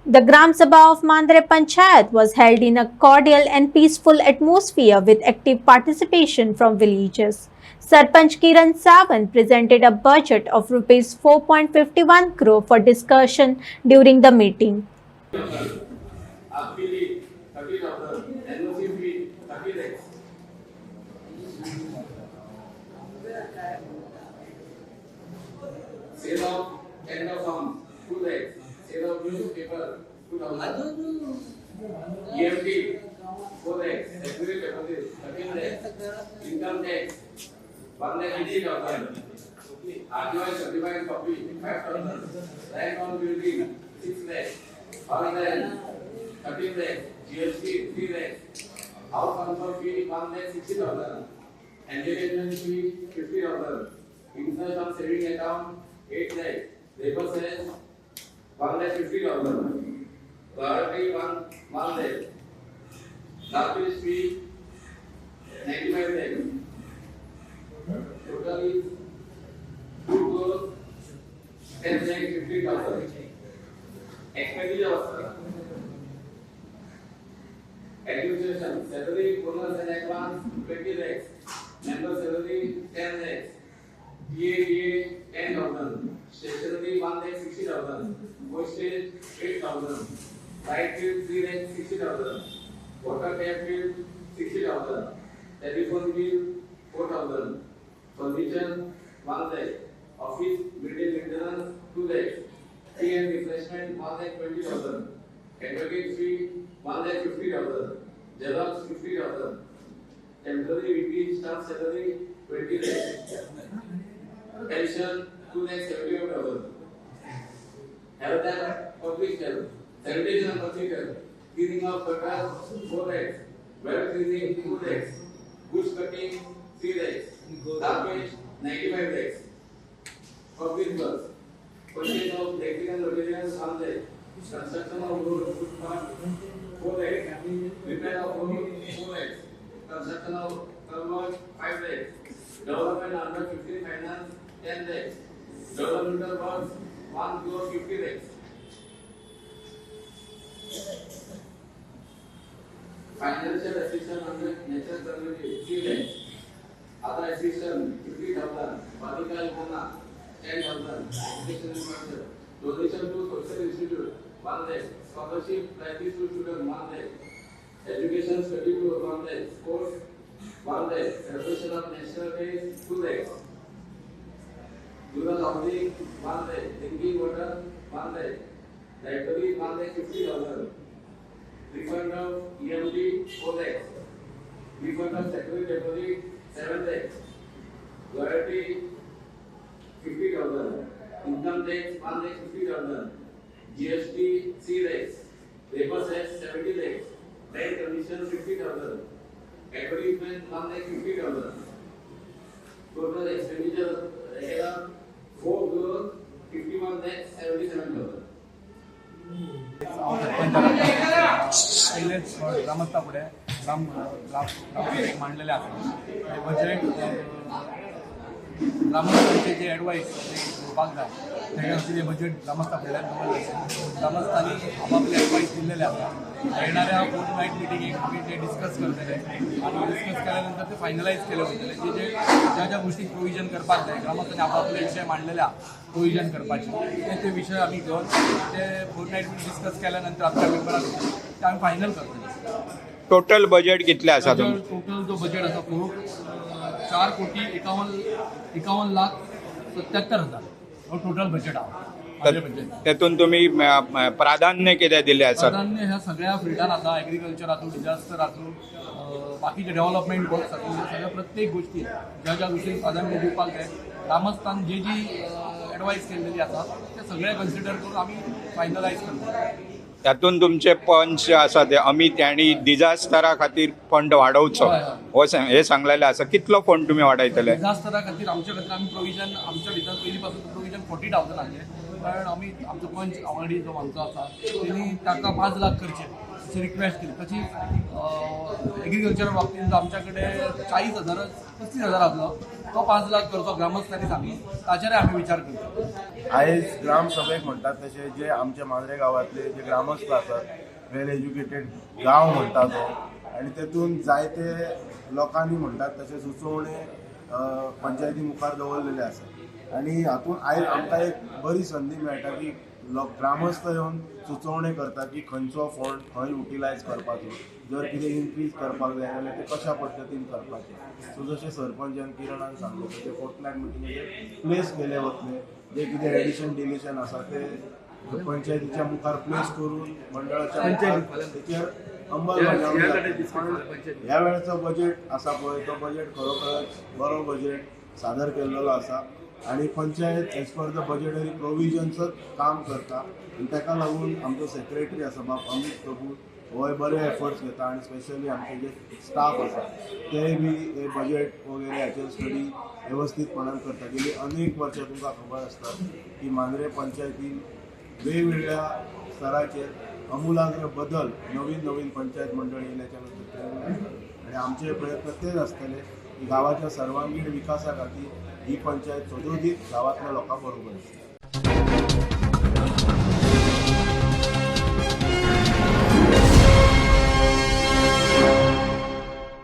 The Gram Sabha of Mandre Panchayat was held in a cordial and peaceful atmosphere with active participation from villagers. Sarpanch Kiran Sawan presented a budget of Rs 4.51 crore for discussion during the meeting. Sale of tender farms, 2 lakhs. Sale of newspaper, 2,000. EMT, 4 lakhs. Security deposit, 13 lakhs. Income tax, 1,80,000. RTI certified copy, 5,000. Land on building, 6 lakhs. All land, 13 lakhs. GST, 3 lakhs. House transfer fee, 1,60,000. Entertainment fee, 50,000. Interest on saving account, 8 lakhs. Labor cess, 1,50,000. Royalty, 1 lakh. Lapis fee, 95 lakhs. Total is 2 crore 10 lakh 50,000. Expenditure of administration, salary, bonus and advance, 20 lakhs. Member salary, 10 lakhs. DA 10,000. Stationery 1,60,000. Postage 8,000. Light bill 3,60,000. Water tap bill 60,000. Telephone bill 4,000. Furniture 1 lakh. Office building maintenance 2 lakhs. Tea and refreshment 1,20,000. Advocate fee 1,50,000. Xerox 50,000. Temporary weekly staff salary 20 lakhs. Pension 2,71,000. Health and public health, sanitation and public health, cleaning of gutters 4 lakhs, well cleaning 2 lakhs, bush cutting 3 lakhs, garbage 95 lakhs. Public works, purchase of electrical materials 1 lakh, construction of road footpath 4 lakhs, repair of road 4 lakhs, construction of culvert 5 lakhs, development under 15 finance 10 lakhs, developmental works 1 crore 50 lakhs. Financial assistance under nature community 3 lakhs. Other assistance 50,000. Medical Yojana 10,000. Education infrastructure. Donation to social institute 1 lakh. Scholarship practice to student 1 lakh. Education study tour 1 lakh. Sports 1 lakh. Celebration of national day 2 lakhs. Rural housing 1 lakh. Drinking water 1 lakh. Library 1,50,000. Refund of EMT 4 lakhs. Refund of security deposit 7 lakhs. Royalty 50,000. Income tax 1,50,000. GST 3 lakhs. Labor cess 70 lakhs. Rent commission 50,000. Advertisement 1,50,000. Total expenditure around 4 crore 51 lakhs 77,000. पहिलेच ग्रामस्थापुढे मांडलेले आहे budget ग्रामस्थांचे जे advice विभाग आहे त्याच्यावरती जे budget ग्रामस्थापुढे ग्रामस्थांनी आपापले advice दिलेले आहेत येणाऱ्या फोर्ट नाईट मिटिंग ते डिस्कस करतले आणि डिस्कस केल्यानंतर ते फायनलाईज केले होते जे जे ज्या ज्या गोष्टी प्रोव्हिजन करपाक जाय ग्रामस्थांनी आपापले विषय मांडलेल्या प्रोव्हिजन करपाचे ते विषय आम्ही घेऊन ते फोर्ट नाईट डिस्कस केल्यानंतर आमच्या मेंबराक ते आम्ही फायनल करतो. टोटल बजेट कितले आसा तुमचें? टोटल जो बजेट आसा तो 4,51,51,77,000 हो टोटल बजेट आहा. तेतून तुम्ही प्राधान्य कितें दिलें आसा? प्राधान्य ह्या सगळ्या फिल्डान आसा एग्रीकल्चर आसूं डिजास्टर आसूं बाकीचे डेव्हलपमेंट वर्क्स आसूं सगळ्या प्रत्येक गोष्टी ज्या ज्या विशयी प्राधान्य दिवपाक जाय ग्रामस्थान जी ॲडवाईस केलेली आसा ते सगळे कन्सिडर करून आमी फायनलायज करतो. त्यातून तुमचे पंच आसा ते अमित यांनी डिझास्टरा खातीर फंड वाडोवचो हो हे सांगलेले आसा. कितलो फंड तुम्ही वाडयतले? डिझास्टरा खातीर आमच्या खातीर आमी प्रोव्हिजन आमच्या भितर पयलीं पासून प्रोव्हिजन 40,000 आहलें कारण आमी आमचो पंच आवडी जो आमचो आसा तेणी ताका 5 लाख करचे अशी रिक्वेस्ट केली. तशी एग्रीकल्चर बाबतींत आमच्या कडेन 40,000 35,000 आसलो तो 5 लाख करचो ग्रामस्थांनी सांगलो ताचेर आमी विचार करता. आयज ग्राम सभेक म्हणटात तशे जे आमचे मांद्रे गांवांतले जे ग्रामस्थ आसात वेल एज्युकेटेड गांव म्हणटा तो आनी तेतून जायते लोकांनी म्हणटात तशे सुचोवणे पंचायती मुखार दवरलेले आसात आनी हातूंत आयज आमकां एक बरी संदी मेळटा की ग्रामस्थ येवन सुचोवणे करता की खंयचो फंड खंय युटिलायज करपाचो, जर कितें इनक्रीज करपाक जाय जाल्यार ते कशा पद्दतीन करपाचें. सो जशें सरपंचान किरणान सांगलें तशें फोर्टनायट मिटिंगेचेर प्लेस केले वतले, जे कितें एडिशन डिलिशन आसा ते पंचायतीच्या मुखार प्लेस करून मंडळाच्या मुखार तेचेर अंमलबजावणी जातली. ह्या वेळेचो बजेट आसा पळय तो बजेट खरोखरच बरो बजेट सादर केल्लो आसा आनी panchayat as per the budgetary प्रोविजन्सच काम करता आनी ताका लागून आमचो सेक्रेटरी आसा बाब अमित प्रभू होय बरे एफर्ट्स घेता आनी स्पेशली आमचे जे स्टाफ आसा तेय बी हे बजेट वगैरे हाचेर स्टडी वेवस्थीतपणान करता. गेली अनेक वर्सां तुमकां खबर आसता की मांद्रे पंचायतीन वेगवेगळ्या स्तराचेर अमूलाग्र बदल नवीन नवीन पंचायत मंडळ येयल्याच्या नंतर केल्ले आसात आनी आमचे प्रयत्न तेच आसतले की गांवाच्या सर्वांगीण विकासा खातीर ही पंचायत सदोदीत गांवांतल्या लोकां बरोबर आसा.